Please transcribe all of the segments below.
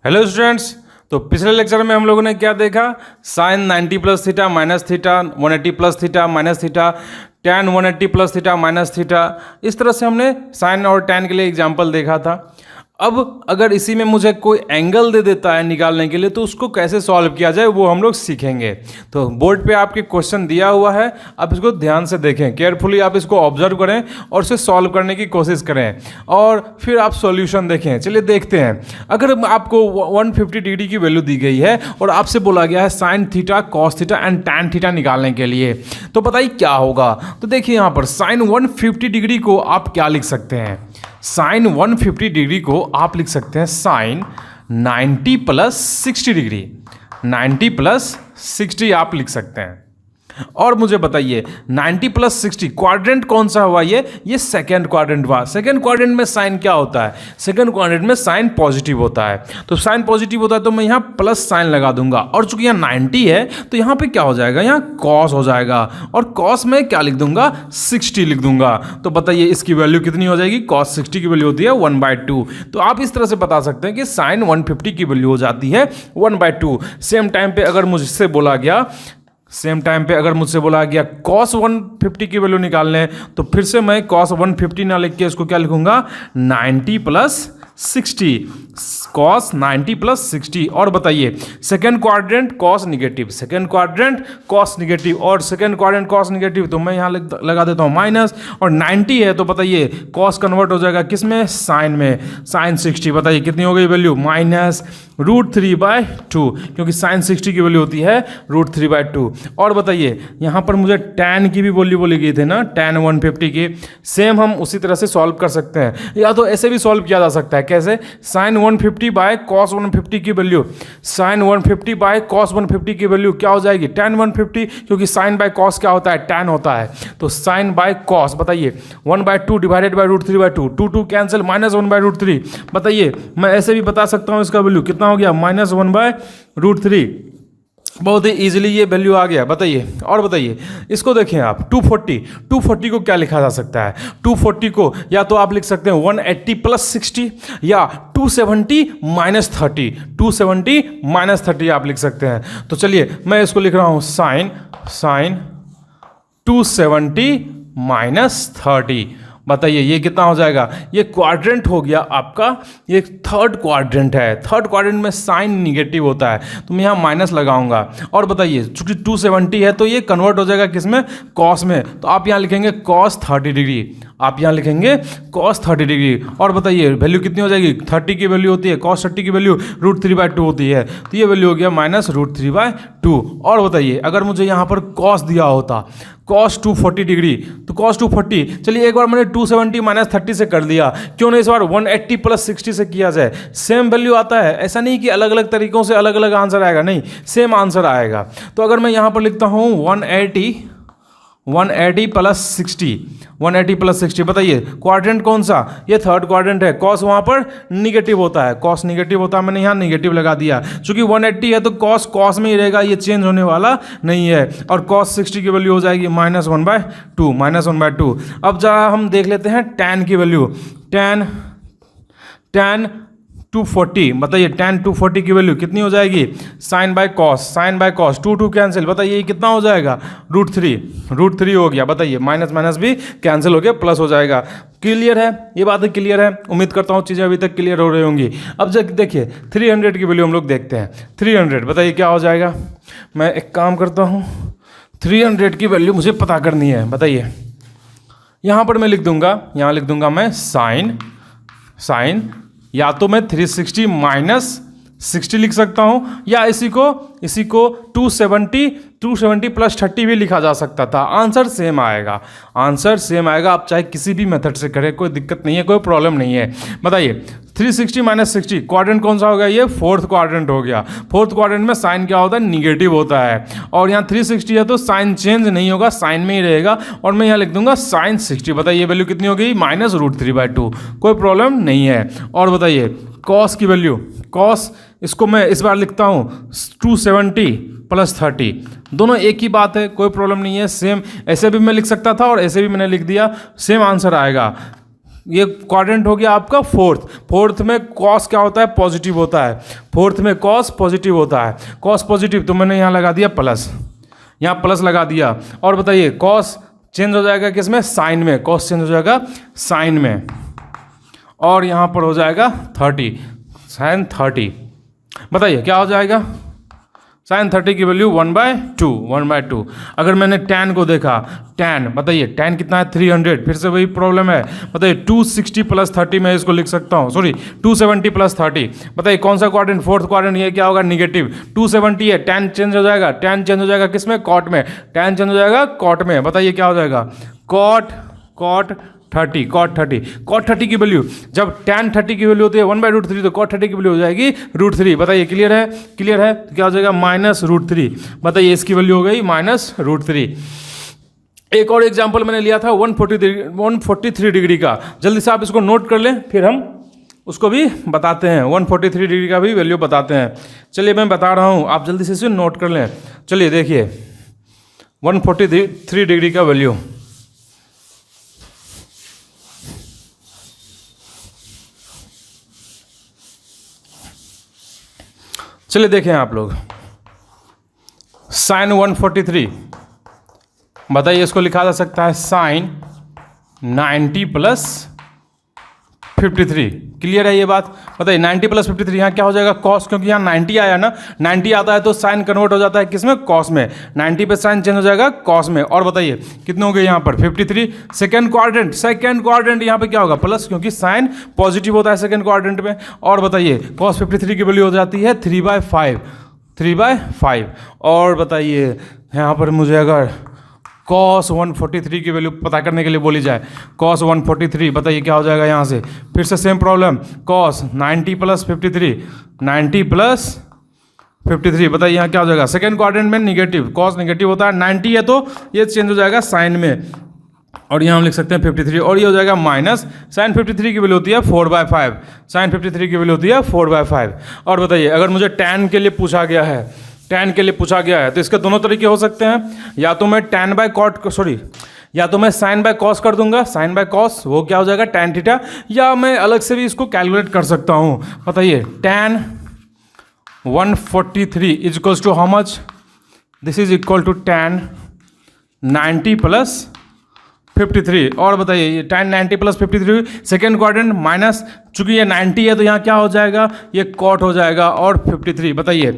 Hello students. तो पिछले lecture में हम लोगों ने क्या देखा? Sine 90 plus theta minus theta, 180 plus theta minus theta, tan 180 plus theta minus theta. इस तरह से हमने साइन और टैन के लिए एग्जाम्पल देखा था। अब अगर इसी में मुझे कोई एंगल दे देता है निकालने के लिए तो उसको कैसे सॉल्व किया जाए वो हम लोग सीखेंगे। तो बोर्ड पे आपके क्वेश्चन दिया हुआ है, आप इसको ध्यान से देखें, केयरफुली आप इसको ऑब्जर्व करें और उसे सॉल्व करने की कोशिश करें और फिर आप सॉल्यूशन देखें। चलिए देखते हैं। अगर आपको 150 डिग्री की वैल्यू दी गई है और आपसे बोला गया है sine theta cos theta and tan theta निकालने के लिए, तो बताइए क्या होगा। तो देखिए यहाँ पर साइन 150 डिग्री को आप क्या लिख सकते हैं? साइन 150 डिग्री को आप लिख सकते हैं साइन 90 प्लस 60 डिग्री। 90 प्लस 60 आप लिख सकते हैं। और मुझे बताइए 90 प्लस 60 क्वाड्रेंट कौन सा हुआ? ये सेकेंड क्वाड्रेंट हुआ। सेकेंड क्वाड्रेंट में साइन क्या होता है? सेकेंड क्वाड्रेंट में साइन पॉजिटिव होता है। तो साइन पॉजिटिव होता है तो मैं यहाँ प्लस साइन लगा दूंगा। और चूंकि यहाँ 90 है तो यहाँ पे क्या हो जाएगा? यहाँ कॉस हो जाएगा। और कॉस में क्या लिख दूंगा? 60 लिख दूंगा। तो बताइए इसकी वैल्यू कितनी हो जाएगी? कॉस 60 की वैल्यू होती है 1/2। तो आप इस तरह से बता सकते हैं कि साइन 150 की वैल्यू हो जाती है 1/2। सेम टाइम पे अगर मुझसे बोला गया cos 150 की वैल्यू निकालने, तो फिर से मैं cos 150 ना लिख के इसको क्या लिखूंगा? 90 प्लस 60, cos 90 प्लस 60। और बताइए second quadrant cos negative, second quadrant cos negative और सेकेंड क्वाड्रेंट cos निगेटिव, तो मैं यहाँ लगा देता हूँ माइनस। और 90 है तो बताइए cos कन्वर्ट हो जाएगा किस में? साइन में। साइन 60 बताइए कितनी हो गई वैल्यू? माइनस √3/2, क्योंकि साइन 60 की वैल्यू होती है √3/2। और बताइए यहाँ पर मुझे टैन की भी वैल्यू बोली गई थी ना, टैन 150 की। सेम हम उसी तरह से सॉल्व कर सकते हैं, या तो ऐसे भी सॉल्व किया जा सकता है। कैसे? साइन 150 बाय कॉस 150 की वैल्यू, साइन 150 बाय कॉस 150 की वैल्यू क्या हो जाएगी? टैन 150, क्योंकि साइन बाय कॉस क्या होता है? टैन होता है। तो साइन बाय कॉस बताइए 1/2 डिवाइडेड बाय √3/2, 2 कैंसिल, -1/√3। बताइए मैं ऐसे भी बता सकता हूँ इसका वैल्यू कितना हो गया? -1/√3। बहुत ही इजीली ये वैल्यू आ गया। बताइए और बताइए इसको देखें आप 240 को क्या लिखा जा सकता है? 240 को या तो आप लिख सकते हैं 180 प्लस 60 या 270 माइनस 30, 270 माइनस 30 आप लिख सकते हैं। तो चलिए मैं इसको लिख रहा हूँ साइन 270 माइनस 30। बताइए ये कितना हो जाएगा? ये क्वाड्रेंट हो गया आपका, ये थर्ड क्वाड्रेंट है। थर्ड क्वाड्रेंट में साइन निगेटिव होता है तो मैं यहाँ माइनस लगाऊंगा। और बताइए चूंकि 270 है तो ये कन्वर्ट हो जाएगा किस में? कॉस में। तो आप यहाँ लिखेंगे cos 30 डिग्री, आप यहाँ लिखेंगे cos 30 डिग्री। और बताइए वैल्यू कितनी हो जाएगी? 30 की वैल्यू होती है, cos 30 की वैल्यू √3/2 होती है, तो ये वैल्यू हो गया -√3/2। और बताइए अगर मुझे यहाँ पर cos दिया होता cos 240 डिग्री, तो cos 240, चलिए एक बार मैंने 270 माइनस 30 से कर दिया, क्यों नहीं इस बार 180 प्लस 60 से किया जाए? सेम वैल्यू आता है। ऐसा नहीं कि अलग अलग तरीकों से अलग अलग आंसर आएगा, नहीं, सेम आंसर आएगा। तो अगर मैं यहाँ पर लिखता हूँ 180 प्लस 60, 180 प्लस 60, बताइए क्वाड्रेंट कौन सा? ये थर्ड क्वाड्रेंट है। कॉस वहाँ पर निगेटिव होता है, कॉस निगेटिव होता है, मैंने यहाँ निगेटिव लगा दिया। चूंकि 180 है तो कॉस में ही रहेगा, ये चेंज होने वाला नहीं है। और cos 60 की वैल्यू हो जाएगी -1/2। अब जरा हम देख लेते हैं टैन की वैल्यू। टैन 240, बताइए टैन 240 की वैल्यू कितनी हो जाएगी? साइन बाय कॉस, 2 कैंसिल, बताइए ये कितना हो जाएगा? √3 हो गया। बताइए माइनस माइनस भी कैंसिल हो गया, प्लस हो जाएगा। क्लियर है? ये बात क्लियर है? उम्मीद करता हूँ चीज़ें अभी तक क्लियर हो रही होंगी। अब जब देखिए 300 की वैल्यू हम लोग देखते हैं। 300 बताइए क्या हो जाएगा? मैं एक काम करता हूँ, 300 की वैल्यू मुझे पता करनी है। बताइए यहाँ पर मैं लिख दूंगा मैं साइन, या तो मैं 360 माइनस 60 लिख सकता हूँ, या इसी को 270 प्लस 30 भी लिखा जा सकता था। आंसर सेम आएगा, आप चाहे किसी भी मेथड से करें, कोई दिक्कत नहीं है, कोई प्रॉब्लम नहीं है। बताइए 360 माइनस 60 क्वाड्रेंट कौन सा हो गया? ये फोर्थ क्वाड्रेंट हो गया। फोर्थ क्वाड्रेंट में साइन क्या होता है? निगेटिव होता है। और यहाँ 360 है तो साइन चेंज नहीं होगा, साइन में ही रहेगा। और मैं यहाँ लिख दूंगा साइन 60। बताइए ये वैल्यू कितनी हो गई? -√3/2, कोई प्रॉब्लम नहीं है। और बताइए कॉस की वैल्यू, कॉस इसको मैं इस बार लिखता हूँ 270 प्लस 30, दोनों एक ही बात है, कोई प्रॉब्लम नहीं है। सेम ऐसे भी मैं लिख सकता था और ऐसे भी मैंने लिख दिया, सेम आंसर आएगा। ये क्वाड्रेंट हो गया आपका फोर्थ में कॉस क्या होता है, पॉजिटिव होता है। फोर्थ में कॉस पॉजिटिव होता है, कॉस पॉजिटिव, तो मैंने यहाँ लगा दिया प्लस, यहाँ प्लस लगा दिया। और बताइए कॉस चेंज हो जाएगा किसमें, साइन में, कॉस चेंज हो जाएगा साइन में, और यहाँ पर हो जाएगा 30, साइन 30। बताइए क्या हो जाएगा, साइन 30 की वैल्यू 1/2। अगर मैंने tan को देखा, tan बताइए tan कितना है 300, फिर से वही प्रॉब्लम है। बताइए 260 प्लस 30 मैं इसको लिख सकता हूँ, सॉरी 270 प्लस 30। बताइए कौन सा क्वाड्रेंट, फोर्थ क्वाड्रेंट, ये क्या होगा निगेटिव। 270 है, tan चेंज हो जाएगा, tan चेंज हो जाएगा किसमें, कॉट में, tan चेंज हो जाएगा कॉट में। बताइए क्या हो जाएगा, कॉट 30 की वैल्यू, जब tan 30 की वैल्यू होती है 1/√3 तो cot 30 की वैल्यू हो जाएगी √3। बताइए क्लियर है, तो क्या हो जाएगा -√3। बताइए इसकी वैल्यू हो गई -√3। एक और एग्जांपल मैंने लिया था 143 डिग्री का, जल्दी से आप इसको नोट कर लें, फिर हम उसको भी बताते हैं। 143 डिग्री का भी वैल्यू बताते हैं। चलिए मैं बता रहा हूँ, आप जल्दी से इसे नोट कर लें। चलिए देखिए 143 डिग्री का वैल्यू, चलिए देखें आप लोग, साइन 143, बताइए इसको लिखा जा सकता है साइन 90 प्लस 53। क्लियर है ये बात। बताइए 90 प्लस 53, यहाँ क्या हो जाएगा कॉस, क्योंकि यहाँ 90 आया ना, 90 आता है तो साइन कन्वर्ट हो जाता है किसमें, कॉस में। 90 पे साइन चेंज हो जाएगा कॉस में। और बताइए कितने हो गए यहाँ पर 53। सेकेंड क्वाड्रेंट यहाँ पे क्या होगा प्लस, क्योंकि साइन पॉजिटिव होता है सेकेंड क्वाड्रेंट में। और बताइए कॉस 53 की वैल्यू हो जाती है 3/5। और बताइए यहाँ पर मुझे अगर कॉस 143 की वैल्यू पता करने के लिए बोली जाए, कॉस 143, बताइए क्या हो जाएगा यहाँ से, फिर से सेम प्रॉब्लम, कॉस 90 प्लस 53, बताइए यहाँ क्या हो जाएगा, सेकेंड क्वाड्रेंट में निगेटिव, कॉस निगेटिव होता है, 90 है तो ये चेंज हो जाएगा साइन में, और यहाँ हम लिख सकते हैं 53, और ये हो जाएगा माइनस, साइन 53 की वैल्यू होती है 4/5, साइन 53 की वैल्यू होती है 4/5। और बताइए अगर मुझे tan के लिए पूछा गया है, तो इसके दोनों तरीके हो सकते हैं, या तो मैं या तो मैं साइन बाय कॉस कर दूंगा, साइन बाय कॉस वो क्या हो जाएगा tan थीटा, या मैं अलग से भी इसको कैलकुलेट कर सकता हूँ। बताइए tan 143 is equals to how much, this is equal to tan 90 plus 53। और बताइए ये tan 90 plus 53 second quadrant minus, चूंकि ये 90 है तो यहाँ क्या हो जाएगा, ये कॉट हो जाएगा, और 53। बताइए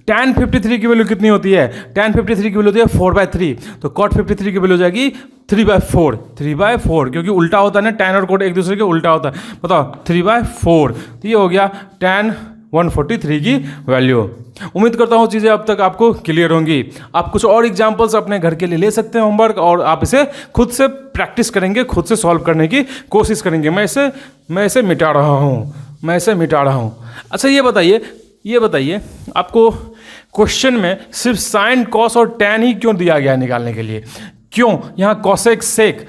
tan 53 की वैल्यू कितनी होती है, tan 53 की वैल्यू होती है 4/3, तो cot 53 की वैल्यू हो जाएगी 3/4, क्योंकि उल्टा होता है ना, tan और cot एक दूसरे के उल्टा होता है। बताओ 3/4, तो ये हो गया tan 143 की वैल्यू। उम्मीद करता हूँ चीज़ें अब तक आपको क्लियर होंगी। आप कुछ और एग्जांपल्स अपने घर के लिए ले सकते हैं होमवर्क, और आप इसे खुद से प्रैक्टिस करेंगे, खुद से सॉल्व करने की कोशिश करेंगे। मैं इसे मिटा रहा हूँ। अच्छा ये बताइए आपको क्वेश्चन में सिर्फ साइन कॉस और टैन ही क्यों दिया गया है निकालने के लिए, क्यों यहाँ कॉसेक सेक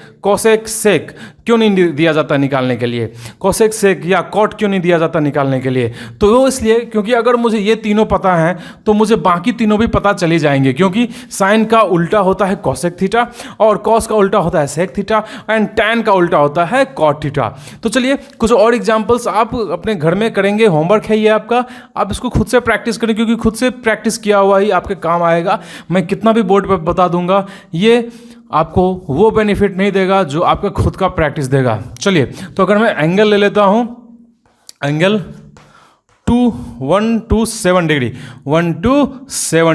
क्यों नहीं दिया जाता निकालने के लिए, कॉसेक सेक या कॉट क्यों नहीं दिया जाता निकालने के लिए? तो वो इसलिए क्योंकि अगर मुझे ये तीनों पता हैं तो मुझे बाकी तीनों भी पता चले जाएंगे, क्योंकि साइन का उल्टा होता है कॉसेक थीटा, और कॉस का उल्टा होता है सेक थीटा, एंड टैन का उल्टा होता है कॉट थीटा। तो चलिए कुछ और एग्जाम्पल्स आप अपने घर में करेंगे, होमवर्क है ये आपका, आप इसको खुद से प्रैक्टिस करें, क्योंकि खुद से प्रैक्टिस किया हुआ ही आपके काम आएगा। मैं कितना भी बोर्ड पर बता दूंगा, ये आपको वो बेनिफिट नहीं देगा जो आपका खुद का प्रैक्टिस देगा। चलिए तो अगर मैं एंगल ले लेता हूँ, एंगल 127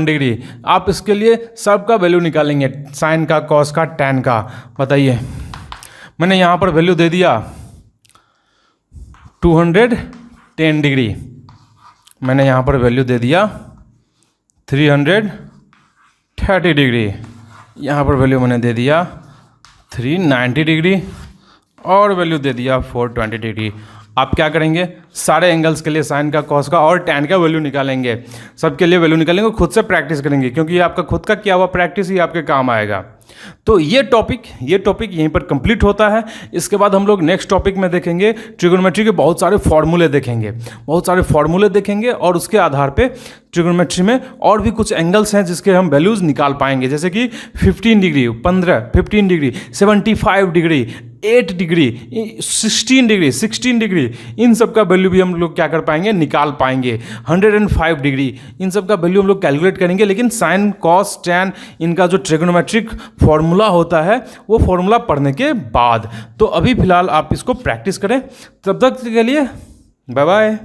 डिग्री, आप इसके लिए सबका वैल्यू निकालेंगे, साइन का, कॉस का, टैन का। बताइए मैंने यहाँ पर वैल्यू दे दिया 210 डिग्री, मैंने यहाँ पर वैल्यू दे दिया 330 डिग्री, यहाँ पर वैल्यू मैंने दे दिया 390 डिग्री, और वैल्यू दे दिया 420 डिग्री। आप क्या करेंगे, सारे एंगल्स के लिए साइन का, कॉस का और टैन का वैल्यू निकालेंगे, सबके लिए वैल्यू निकालेंगे, खुद से प्रैक्टिस करेंगे, क्योंकि ये आपका खुद का किया हुआ प्रैक्टिस ही आपके काम आएगा। तो ये टॉपिक यहीं पर कंप्लीट होता है। इसके बाद हम लोग नेक्स्ट टॉपिक में देखेंगे ट्रिगोनोमेट्री के बहुत सारे फॉर्मूले देखेंगे, और उसके आधार पे ट्रिग्नोमेट्री में और भी कुछ एंगल्स हैं जिसके हम वैल्यूज़ निकाल पाएंगे, जैसे कि 15 degree, 15 degree, 75 degree, 8 degree, 16 degree, इन सब का वैल्यू भी हम लोग क्या कर पाएंगे, निकाल पाएंगे। 105 डिग्री, इन सब का वैल्यू हम लोग कैलकुलेट करेंगे, लेकिन साइन कॉस टैन इनका जो ट्रिग्नोमेट्रिक फॉर्मूला होता है वो फॉर्मूला पढ़ने के बाद। तो अभी फिलहाल आप इसको प्रैक्टिस करें, तब तक के लिए बाय बाय।